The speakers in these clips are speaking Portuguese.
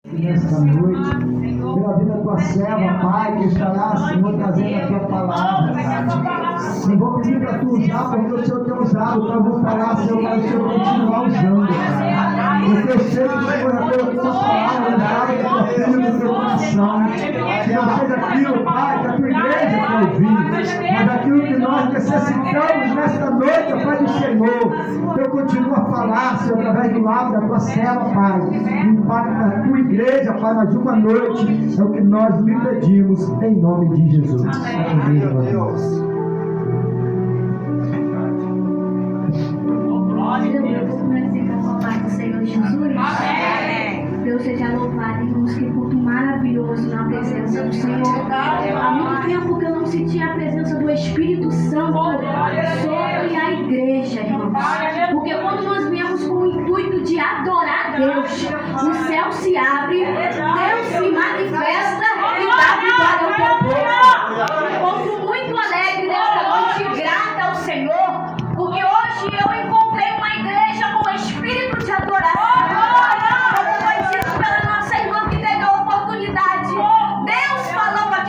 Nesta noite, pela vida da tua serva, Pai, que estará, Senhor, trazendo a tua palavra. Não vou pedir para tu usar, porque o Senhor tem usado, para eu vou falar, Senhor, para o Senhor continuar usando, Pai. Porque eu sei que o Senhor é pela tua palavra, usada da tua filha no teu coração. Que não seja aquilo, Pai, que a tua igreja quer ouvir, mas aquilo que nós necessitamos nesta noite, Pai do Senhor. Então continua a falar, Senhor, através do lábio da tua serva, Pai. Impacta a tua igreja, Pai, mais uma noite. É o que nós lhe pedimos, em nome de Jesus. Amém, Deus. Senhor Jesus. Deus seja louvado, irmãos, que culto maravilhoso na presença do Senhor. Há muito tempo que eu não sentia a presença do Espírito Santo sobre a igreja, irmãos. Porque quando nós viemos com o intuito de adorar Deus, o céu se abre, Deus se manifesta e dá vitória ao teu povo. Estou muito alegre nesta noite, grata ao Senhor, porque hoje eu encontrei uma igreja com o espírito de adoração.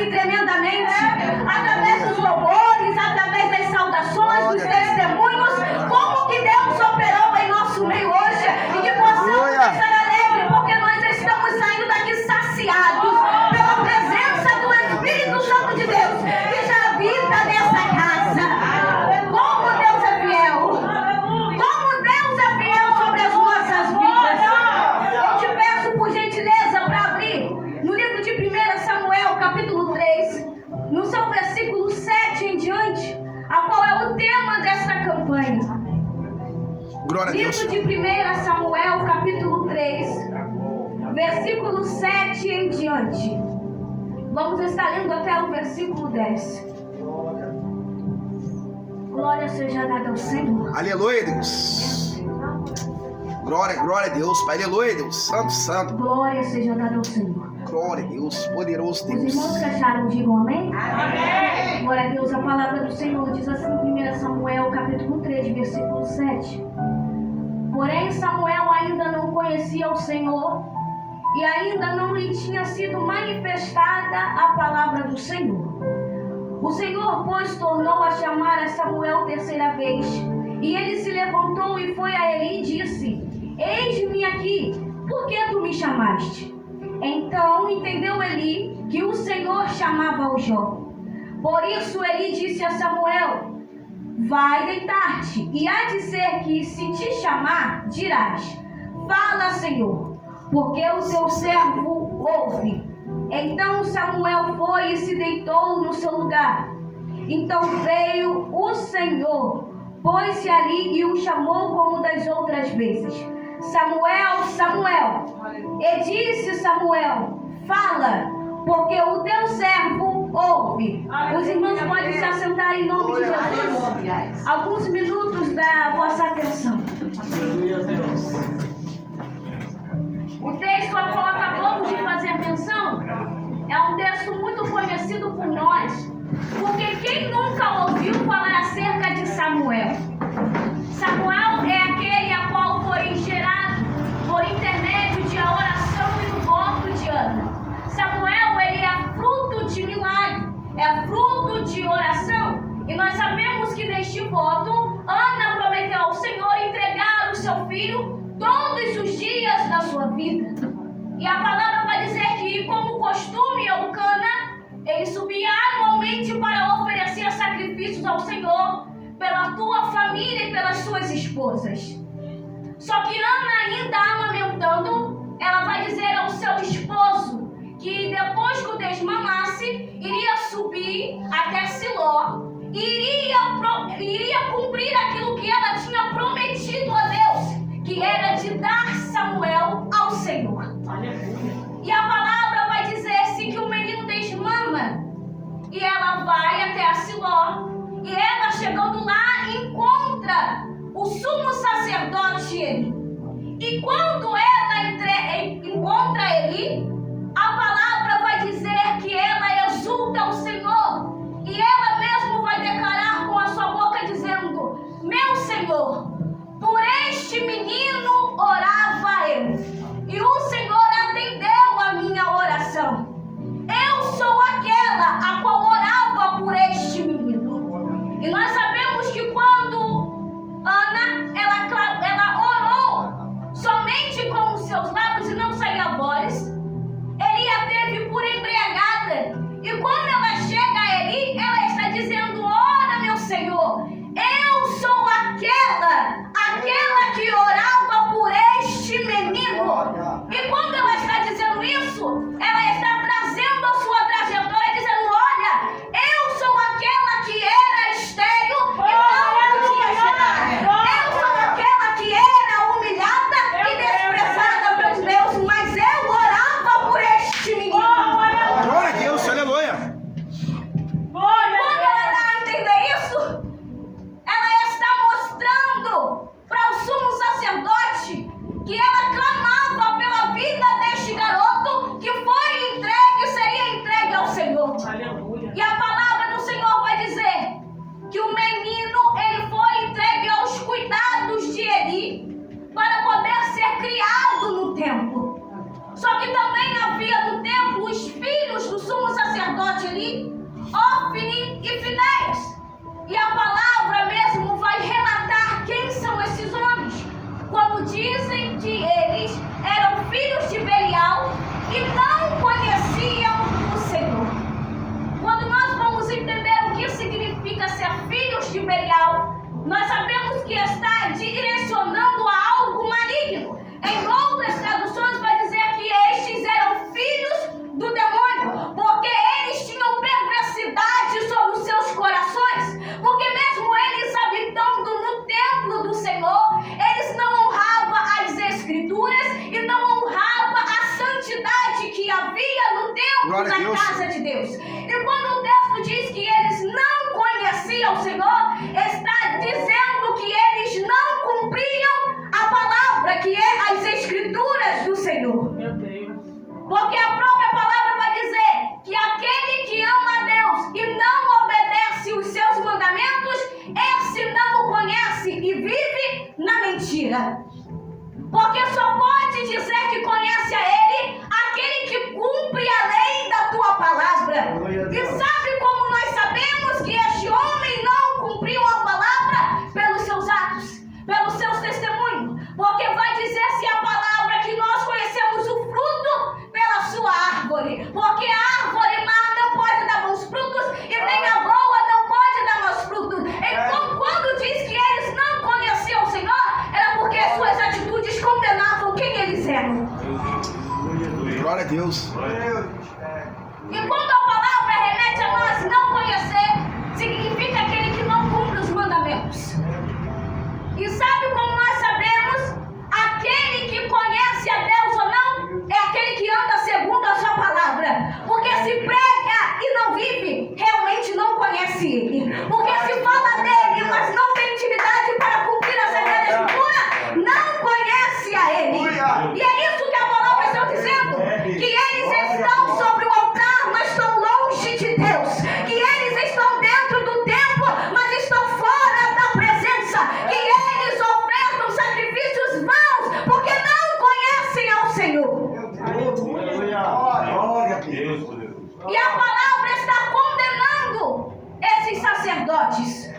Tremendamente, através dos louvores, através das saudações, dos testemunhos, como que Deus operou em nosso meio hoje, e que possamos estar alegres, porque nós estamos saindo daqui saciados pela presença do Espírito Santo de Deus, que já habita nessa casa. Como Deus é fiel, como Deus é fiel sobre as nossas vidas. Eu te peço por gentileza para abrir no livro de 1 Samuel, capítulo 3, no seu versículo 7 em diante, a qual é o tema desta campanha. Glória a Deus. Livro de 1 Samuel, capítulo 3, versículo 7 em diante. Vamos estar lendo até o versículo 10. Glória seja dada ao Senhor. Aleluia, Deus. Glória a Deus, Pai. Aleluia, Deus. Santo, santo. Glória seja dada ao Senhor. Glória a Deus, poderoso Os Deus. irmãos que acharam, digam amém? Amém. Glória a Deus, a palavra do Senhor diz assim em 1 Samuel, capítulo 3, versículo 7. Porém, Samuel ainda não conhecia o Senhor, e ainda não lhe tinha sido manifestada a palavra do Senhor. O Senhor, pois, tornou a chamar a Samuel terceira vez, e ele se levantou e foi a Eli e disse: Eis-me aqui, por que tu me chamaste? Então entendeu Eli que o Senhor chamava o Jó. Por isso Eli disse a Samuel: Vai deitar-te, e há de ser que, se te chamar, dirás: Fala, Senhor, porque o teu servo ouve. Então Samuel foi e se deitou no seu lugar. Então veio o Senhor, pôs-se ali e o chamou como das outras vezes: Samuel, Samuel. E disse Samuel: Fala, porque o teu servo ouve. Os irmãos podem se assentar em nome de Jesus. Alguns minutos da vossa atenção. O texto a qual acabamos de fazer menção é um texto muito conhecido por nós, porque quem nunca ouviu falar acerca de Samuel? Samuel é aquele a qual foi gerado por intermédio de a oração e do voto de Ana. Samuel, ele é fruto de milagre, é fruto de oração. E nós sabemos que neste voto, Ana prometeu ao Senhor entregar o seu filho todos os dias da sua vida. E a palavra vai dizer que, como costume Eucana, ele subia anualmente para oferecer sacrifícios ao Senhor pela tua família e pelas suas esposas. Só que Ana, ainda amamentando, ela vai dizer ao seu esposo que depois que o desmamasse, iria subir até Siló e iria cumprir aquilo que ela tinha prometido a Deus, que era de dar Samuel ao Senhor. E a palavra vai dizer-se que o menino desmama e ela vai até a Siló. E ela, chegando lá, encontra o sumo sacerdote Eli. E quando ela encontra Eli, a palavra vai dizer que ela exulta o Senhor. E ela mesmo vai declarar com a sua boca dizendo: Meu Senhor, por este menino orava eu. Glória a na Deus. casa de Deus. E quando o texto diz que eles não conheciam o Senhor, está dizendo que eles não cumpriam a palavra, que é as escrituras do Senhor. Porque a própria palavra vai dizer que aquele que ama a Deus e não obedece os seus mandamentos, esse não o conhece e vive na mentira. Porque só pode dizer que conhece a Ele aquele que cumpre a lei da tua palavra. E sabe como nós sabemos que este homem não cumpriu a palavra? Pelos seus atos, pelos seus testemunhos. Porque vai dizer-se a palavra que nós conhecemos o fruto pela sua árvore. Porque a árvore má não pode dar bons frutos e nem a boa não pode dar maus frutos. Então, quando diz que eles não conheciam o Senhor, era porque as suas atitudes condenavam quem eles eram. Glória a Deus. E quando a palavra remete a nós não conhecer, significa aquele que não cumpre os mandamentos. E sabe como nós sabemos? Aquele que conhece a Deus ou não, é aquele que anda segundo a sua palavra. Porque se prega e não vive, realmente não conhece Ele. Porque se fala dele, mas não tem intimidade para cumprir a Sagrada Escritura, não conhece a Ele. E é isso que a palavra está dizendo, que eles estão sobre o altar, mas estão longe de Deus. Que eles estão dentro do templo, mas estão fora da presença. Que eles ofertam sacrifícios vãos, porque não conhecem ao Senhor. E a palavra está condenando esses sacerdotes.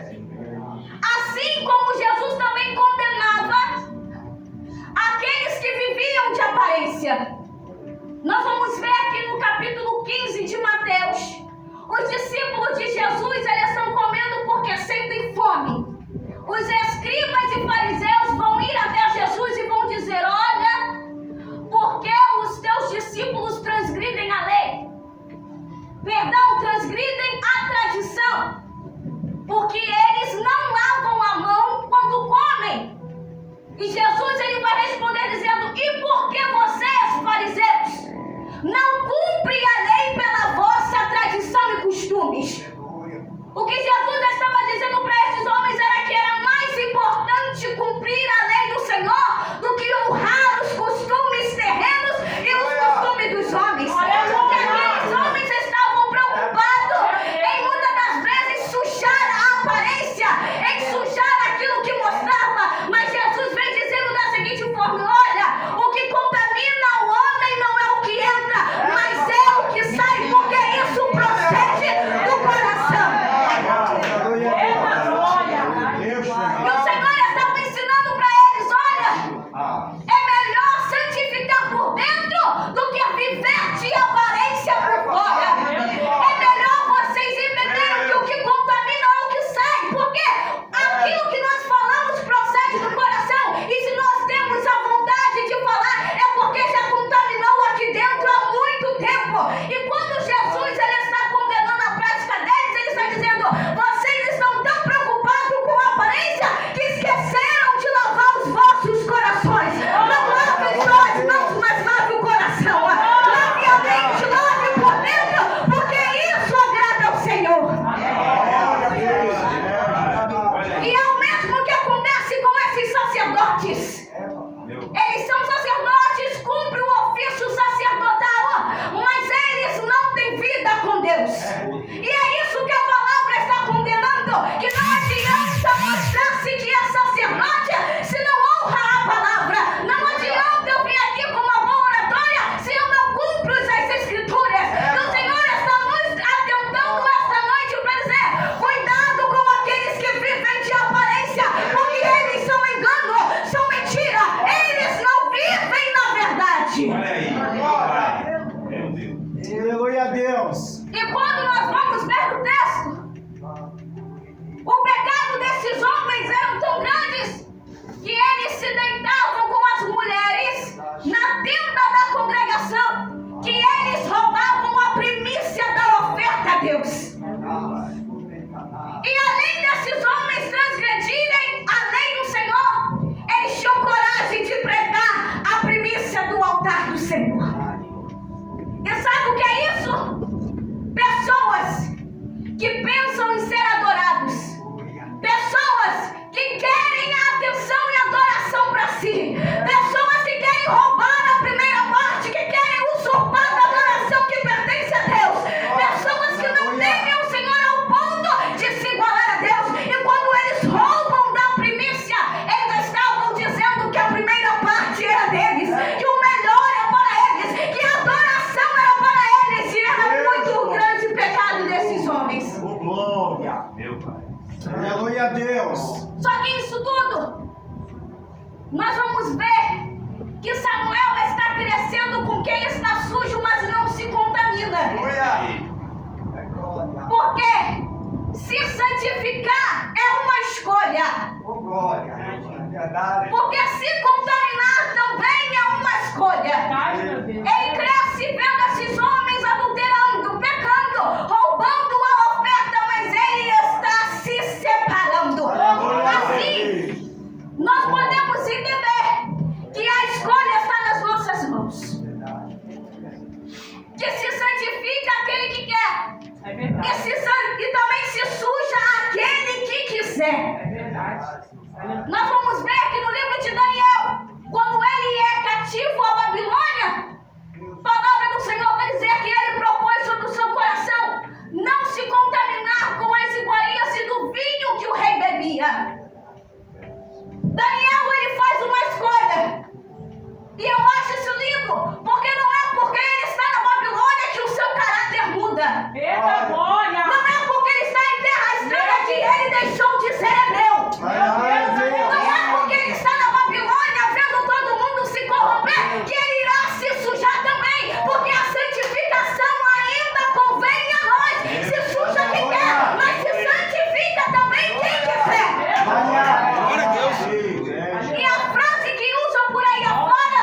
Assim como Jesus também condenava aqueles que viviam de aparência. Nós vamos ver aqui no capítulo 15 de Mateus. Os discípulos de Jesus, eles estão comendo porque sentem fome. Os escribas e fariseus vão ir até Jesus e vão dizer: olha, porque os teus discípulos transgridem a lei. Perdão, transgridem a tradição. Porque eles não lavam a mão quando comem. E Jesus, ele vai responder dizendo: e por que vocês, fariseus, não cumprem a lei pela vossa tradição e costumes? que se santifica aquele que quer. É verdade. E também se suja aquele que quiser. É verdade. Nós vamos ver aqui no livro de Daniel, quando ele é cativo à Babilônia, a palavra do Senhor vai dizer que ele propôs sobre o seu coração não se contaminar com as iguarias e do vinho que o rei bebia. Daniel, ele faz uma escolha. E eu acho isso lindo, porque não é porque ele está na Babilônia que o seu caráter muda. Eita glória! Não é porque ele está em terra estranha que ele deixou de ser hebreu. Não é porque ele está na Babilônia vendo todo mundo se corromper que ele irá se sujar também. Porque a santificação ainda convém a nós. Se suja quem quer, mas se santifica também quem quiser. Glória a Deus. E a frase que usam por aí afora,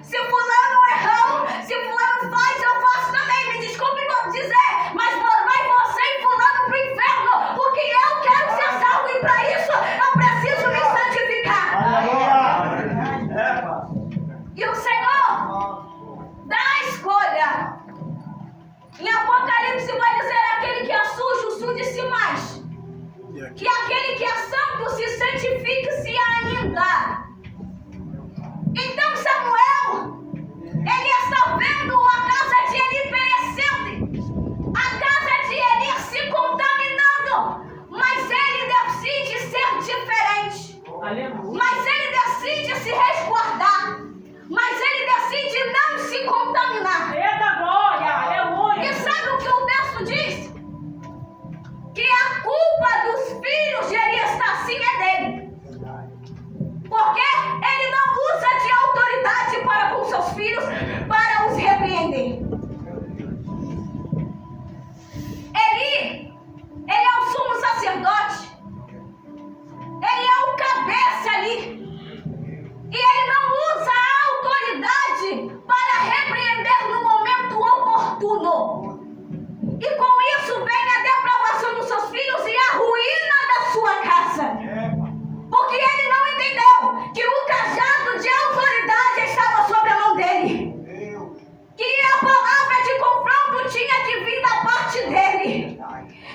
se fulano errou, se fulano faz, eu faço também. Me desculpe vou dizer, mas vai você e fulano pro inferno, porque eu quero ser salvo e para isso eu preciso me santificar. E o Senhor dá a escolha. Em Apocalipse vai dizer: aquele que é sujo, suje-se mais. Que aquele que é santo se santifique-se ainda. Então Samuel, ele está vendo a casa de Eli perecendo, a casa de Eli se contaminando, mas ele decide ser diferente. Aleluia. Mas ele decide se resguardar. Mas ele decide não se contaminar. Eita glória! Aleluia! E sabe o que o texto diz? Que a culpa dos filhos de Eli está assim é dele. Porque ele não usa de autoridade para com seus filhos para os repreender. Eli é o sumo sacerdote. Ele é o cabeça ali. E ele não usa a autoridade para repreender no momento oportuno. E com isso vem a depravação dos seus filhos e a ruína da sua casa. Porque ele não entendeu que o cajado de autoridade estava sobre a mão dele. Que a palavra de confronto tinha que vir da parte dele.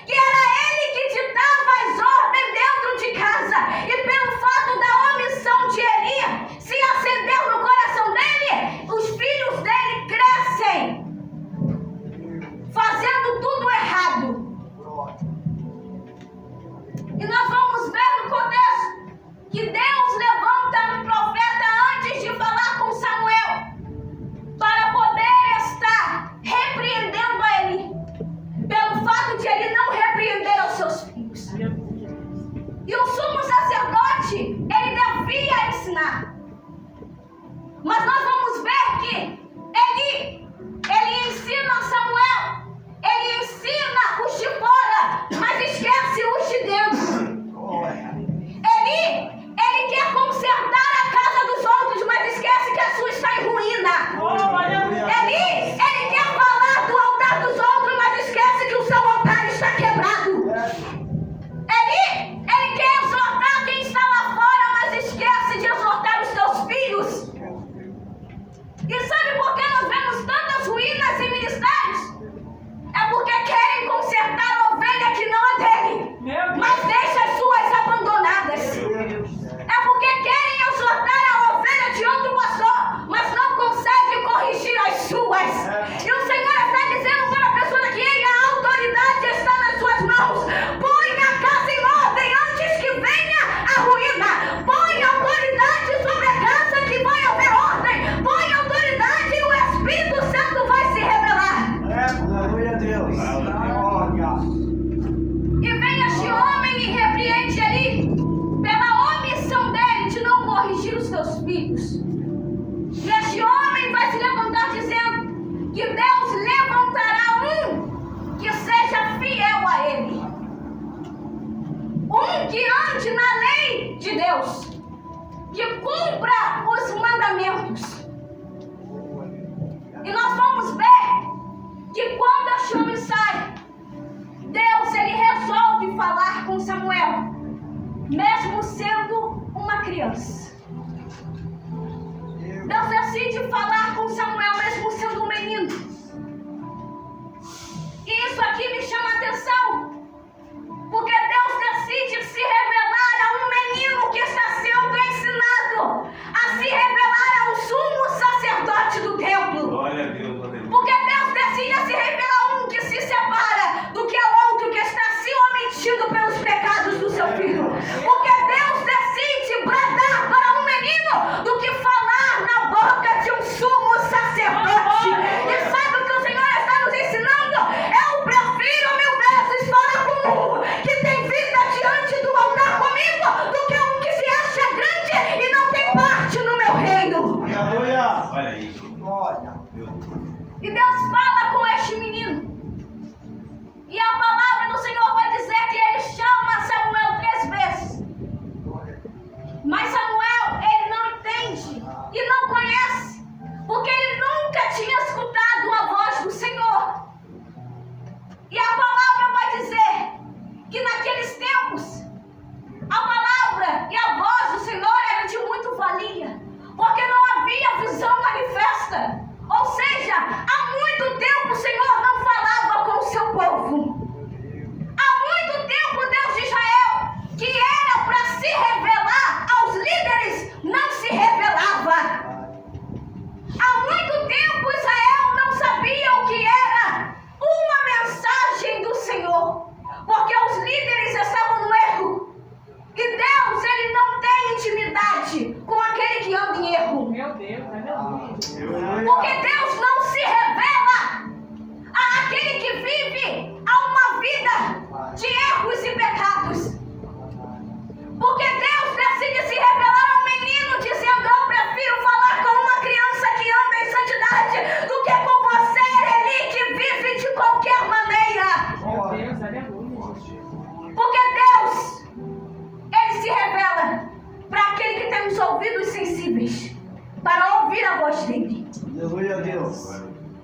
Que era ele que ditava as ordens dentro de casa. E pelo fato da omissão de Eli se acender no coração dele, os filhos dele crescem fazendo tudo errado. E nós vamos ver no contexto que Deus levanta um profeta antes de falar com Samuel para poder estar repreendendo a Eli pelo fato de ele não repreender aos seus filhos. E o sumo sacerdote, ele devia ensinar. Mas nós vamos ver que ele ensina a Samuel, ele ensina os de fora, mas esquece os de dentro. Ele quer consertar a casa dos outros, mas esquece que a sua está em ruína. Ele quer falar do altar dos outros, mas esquece que o seu altar está quebrado. Ele quer exortar quem está lá fora, mas esquece de exortar os seus filhos. E sabe por que nós vemos tantas ruínas em ministérios? É porque querem consertar a ovelha que não é dele, mas deixa as suas abandonadas. É porque querem exortar a ovelha de outro pastor, mas não conseguem corrigir as suas. E o Senhor está dizendo para a pessoa que a autoridade está nas suas mãos. Põe a casa em ordem antes que venha a ruína. Põe autoridade sobre a casa que vai haver ordem. Põe autoridade e o Espírito Santo vai se revelar. Glória a Deus. E vem este homem e repreende ali pela omissão dele de não corrigir os seus filhos. E este homem vai se levantar dizendo que Deus levantará um que seja fiel a ele. Um que ande na lei de Deus, que cumpra os mandamentos. E nós vamos ver que quando este homem sai, Deus ele resolve falar com Samuel, mesmo sendo uma criança. Deus decide falar com Samuel, mesmo sendo um menino.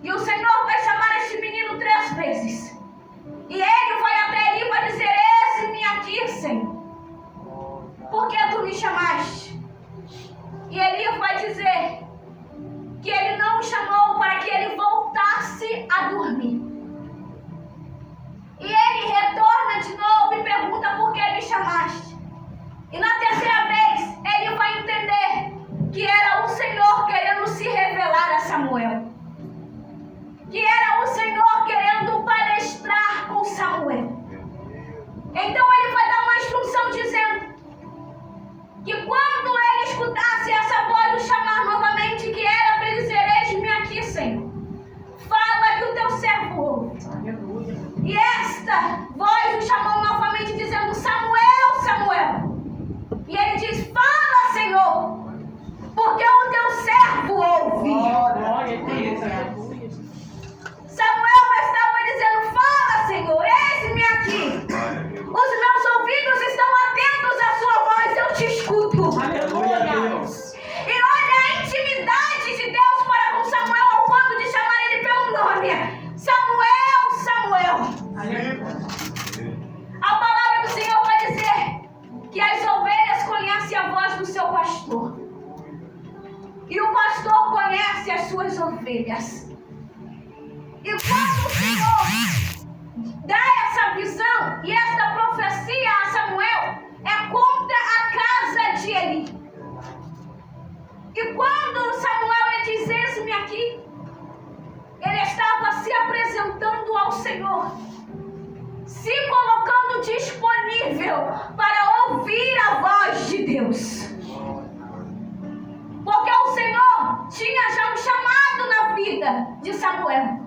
E o Senhor vai chamar este menino 3 vezes. E ele vai até ali e vai dizer: eis-me aqui, Senhor. Por que tu me chamaste? E Eli vai dizer que ele não o chamou para que ele voltasse a dormir. E ele retorna de novo e pergunta: por que me chamaste? E na terceira vez, ele vai entender que era o Senhor querendo se revelar a Samuel. Que era o Senhor querendo palestrar com Samuel. Então ele vai dar uma instrução dizendo que quando ele escutasse essa voz o chamar novamente, que era para ele dizer: eis-me aqui, Senhor. Fala que o teu servo ouve. E esta voz o chamou novamente dizendo: Samuel, Samuel. E ele diz: fala, Senhor, porque o teu servo ouve. Glória a Deus. Samuel estava dizendo: fala, Senhor, eis-me aqui. Os meus ouvidos estão atentos à sua voz, eu te escuto. Aleluia. E olha a intimidade de Deus para com Samuel, ao ponto de chamar ele pelo nome: Samuel, Samuel. A palavra do Senhor vai dizer que as ovelhas conhecem a voz do seu pastor. E o pastor conhece as suas ovelhas. E quando o Senhor dá essa visão e essa profecia a Samuel, é contra a casa de Eli. E quando Samuel lhe diz: eis-me aqui, ele estava se apresentando ao Senhor, se colocando disponível para ouvir a voz de Deus. Porque o Senhor tinha já um chamado na vida de Samuel.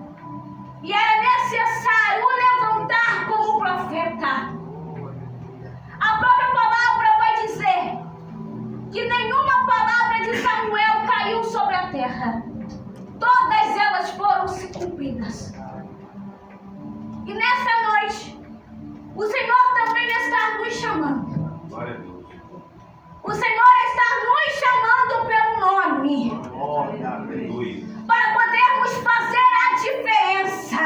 E era necessário o levantar como profeta. A própria palavra vai dizer que nenhuma palavra de Samuel caiu sobre a terra. Todas elas foram se cumpridas. E nessa noite, o Senhor também está nos chamando. O Senhor está nos chamando pelo nome. Para podermos fazer a diferença.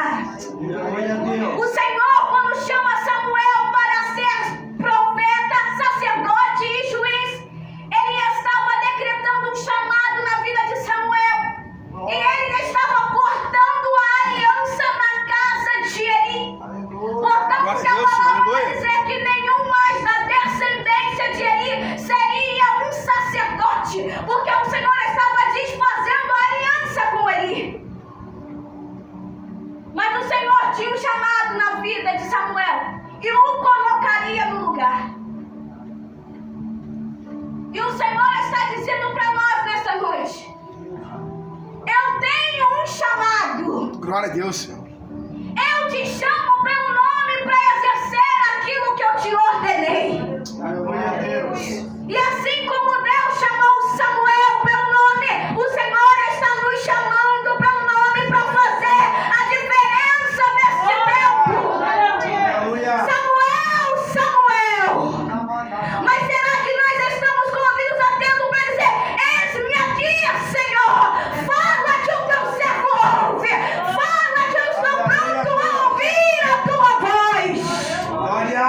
O Senhor, quando chama Samuel para ser profeta, sacerdote e juiz, ele estava decretando um chamado na vida de Samuel. E ele estava cortando a aliança na casa de Eli. Portanto, a palavra vai dizer que nenhum mais da descendência de Eli seria um sacerdote, porque o Senhor estava desfazendo a aliança com Eli. Mas o Senhor tinha um chamado na vida de Samuel e o colocaria no lugar. E o Senhor está dizendo para nós nesta noite: eu tenho um chamado. Glória a Deus, Senhor. Eu te chamo pelo nome para exercer aquilo que eu te ordenei. Glória a Deus. E assim como Deus chamou Samuel pelo nome, o Senhor está nos chamando pelo nome para fazer a diferença neste tempo. Samuel, Samuel. Mas será que nós estamos com ouvidos atentos para dizer: eis-me aqui, Senhor. Fala que o teu servo ouve. Fala que eu estou pronto a ouvir a tua voz. Glória.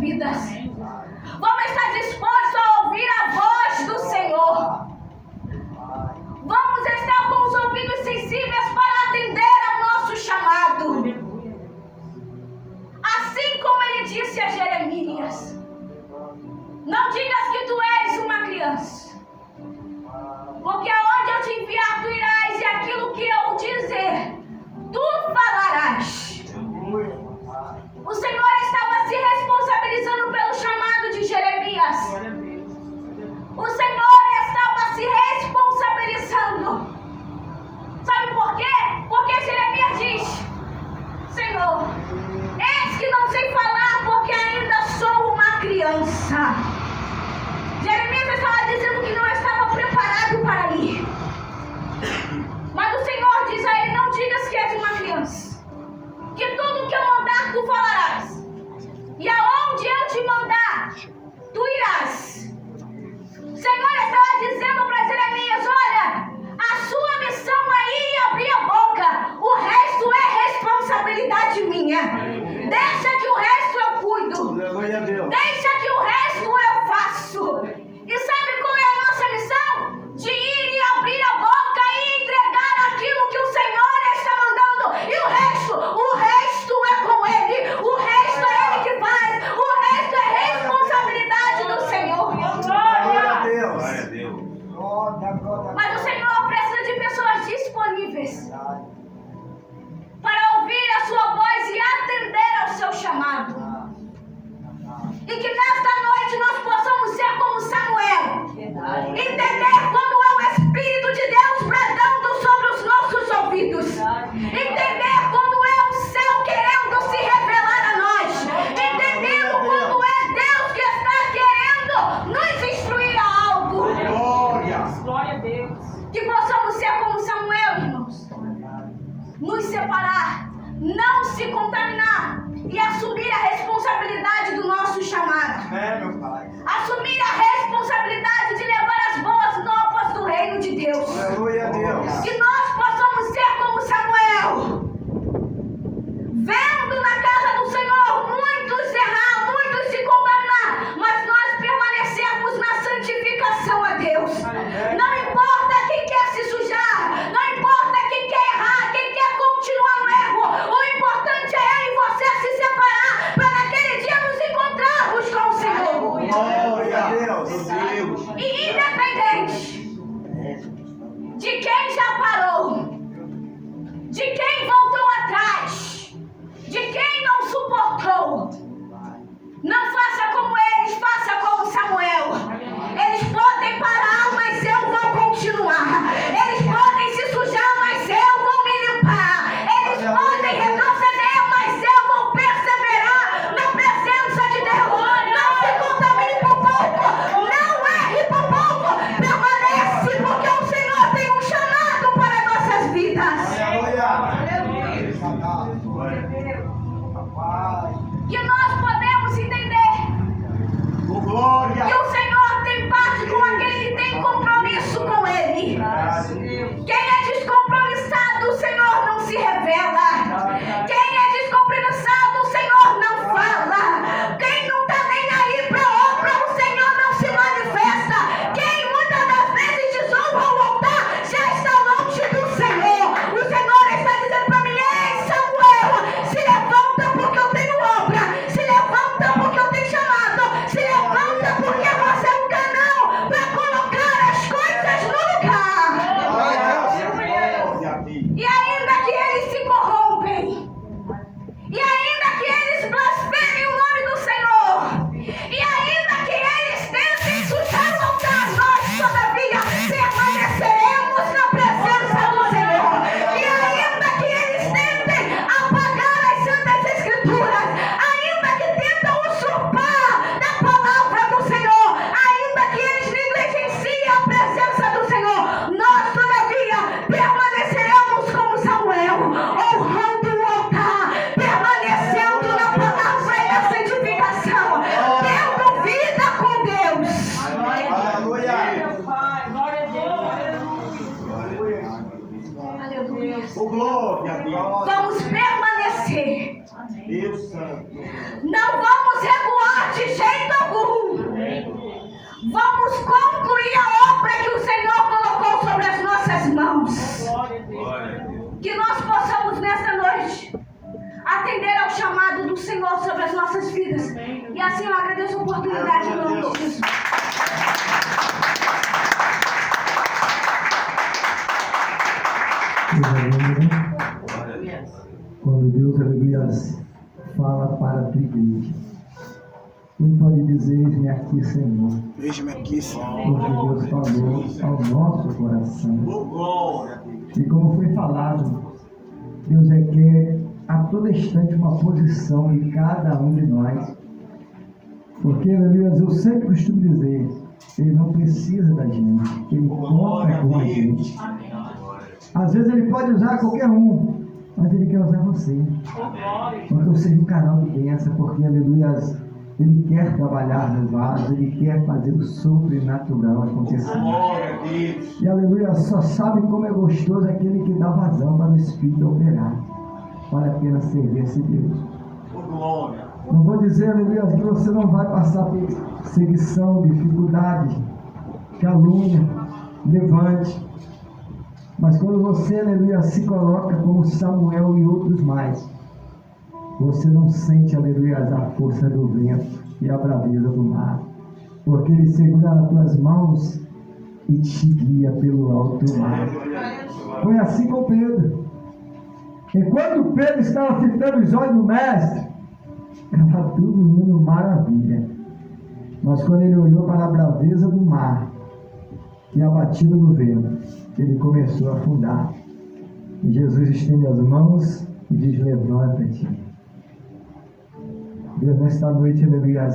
vidas. Vamos estar dispostos a ouvir a voz do Senhor. Vamos estar com os ouvidos sensíveis para atender ao nosso chamado. Assim como ele disse a Jeremias: não digas que tu és uma criança, porque aonde eu te enviar tu irás, e aquilo que eu dizer tu falarás. O Senhor estava se responsabilizando pelo chamado de Jeremias. O Senhor estava se responsabilizando. Sabe por quê? Porque Jeremias diz: Senhor, eis que não sei falar porque ainda sou uma criança. Jeremias estava dizendo que não estava preparado para ir. Mas o Senhor diz a ele: não digas que és uma criança, que tudo que eu mandar tu falarás, e aonde eu te mandar tu irás. O Senhor estava dizendo para Jeremias: olha, a sua missão aí é abrir a boca, o resto é responsabilidade minha. Deixa que o resto eu cuido, deixa que o resto eu faço. E sabe qual é a nossa missão? De ir e abrir a boca e entregar aquilo que o Senhor está mandando. E o resto é com Ele. O resto é Ele que faz. O resto é responsabilidade do Senhor. Glória a Deus. Mas o Senhor precisa de pessoas disponíveis para ouvir a sua voz e atender ao seu chamado. E que nesta noite nós possamos ser como Samuel. Entender quando é o Espírito de Deus bradando sobre os nossos ouvidos. Entender quando é o céu querendo se revelar a nós. Entendendo quando é Deus que está querendo nos instruir a algo. Glória a Deus. Que possamos ser como Samuel, irmãos. Nos separar, não se contaminar e assumir a responsabilidade do nosso chamado. E assim eu agradeço a oportunidade em nome de Jesus. Quando Deus, aleluia, fala para a tua igreja, quem pode dizer, eis-me aqui, Senhor? Veja-me aqui, Senhor. Porque Deus falou ao nosso coração. E como foi falado, Deus requer a todo instante uma posição em cada um de nós. Porque, aleluia, eu sempre costumo dizer, Ele não precisa da gente, Ele conta com a gente. Às vezes Ele pode usar qualquer um, mas Ele quer usar você. Então seja um canal de bênção, porque, aleluia, Ele quer trabalhar no vaso, Ele quer fazer o sobrenatural acontecer. E, aleluia, só sabe como é gostoso aquele que dá vazão para o Espírito operar. Vale a pena servir esse Deus. Não vou dizer, aleluia, que você não vai passar perseguição, dificuldade, calúnia, levante. Mas quando você, aleluia, se coloca como Samuel e outros mais, você não sente, aleluia, a força do vento e a braveza do mar, porque Ele segura nas tuas mãos e te guia pelo alto mar. Foi assim com Pedro. Enquanto Pedro estava fitando os olhos do mestre, estava tudo indo maravilha. Mas quando ele olhou para a braveza do mar e a batida do vento, ele começou a afundar. E Jesus estende as mãos e diz: levanta-te. Deus, nesta noite, aleluia,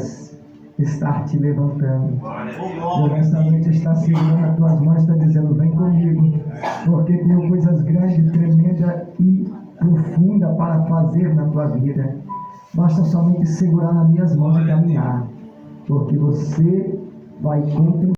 está te levantando. Deus, nesta noite está segurando as tuas mãos, está dizendo: vem comigo, porque tenho coisas grandes, tremendas e profundas para fazer na tua vida. Basta somente segurar nas minhas mãos e caminhar, porque você vai contemplar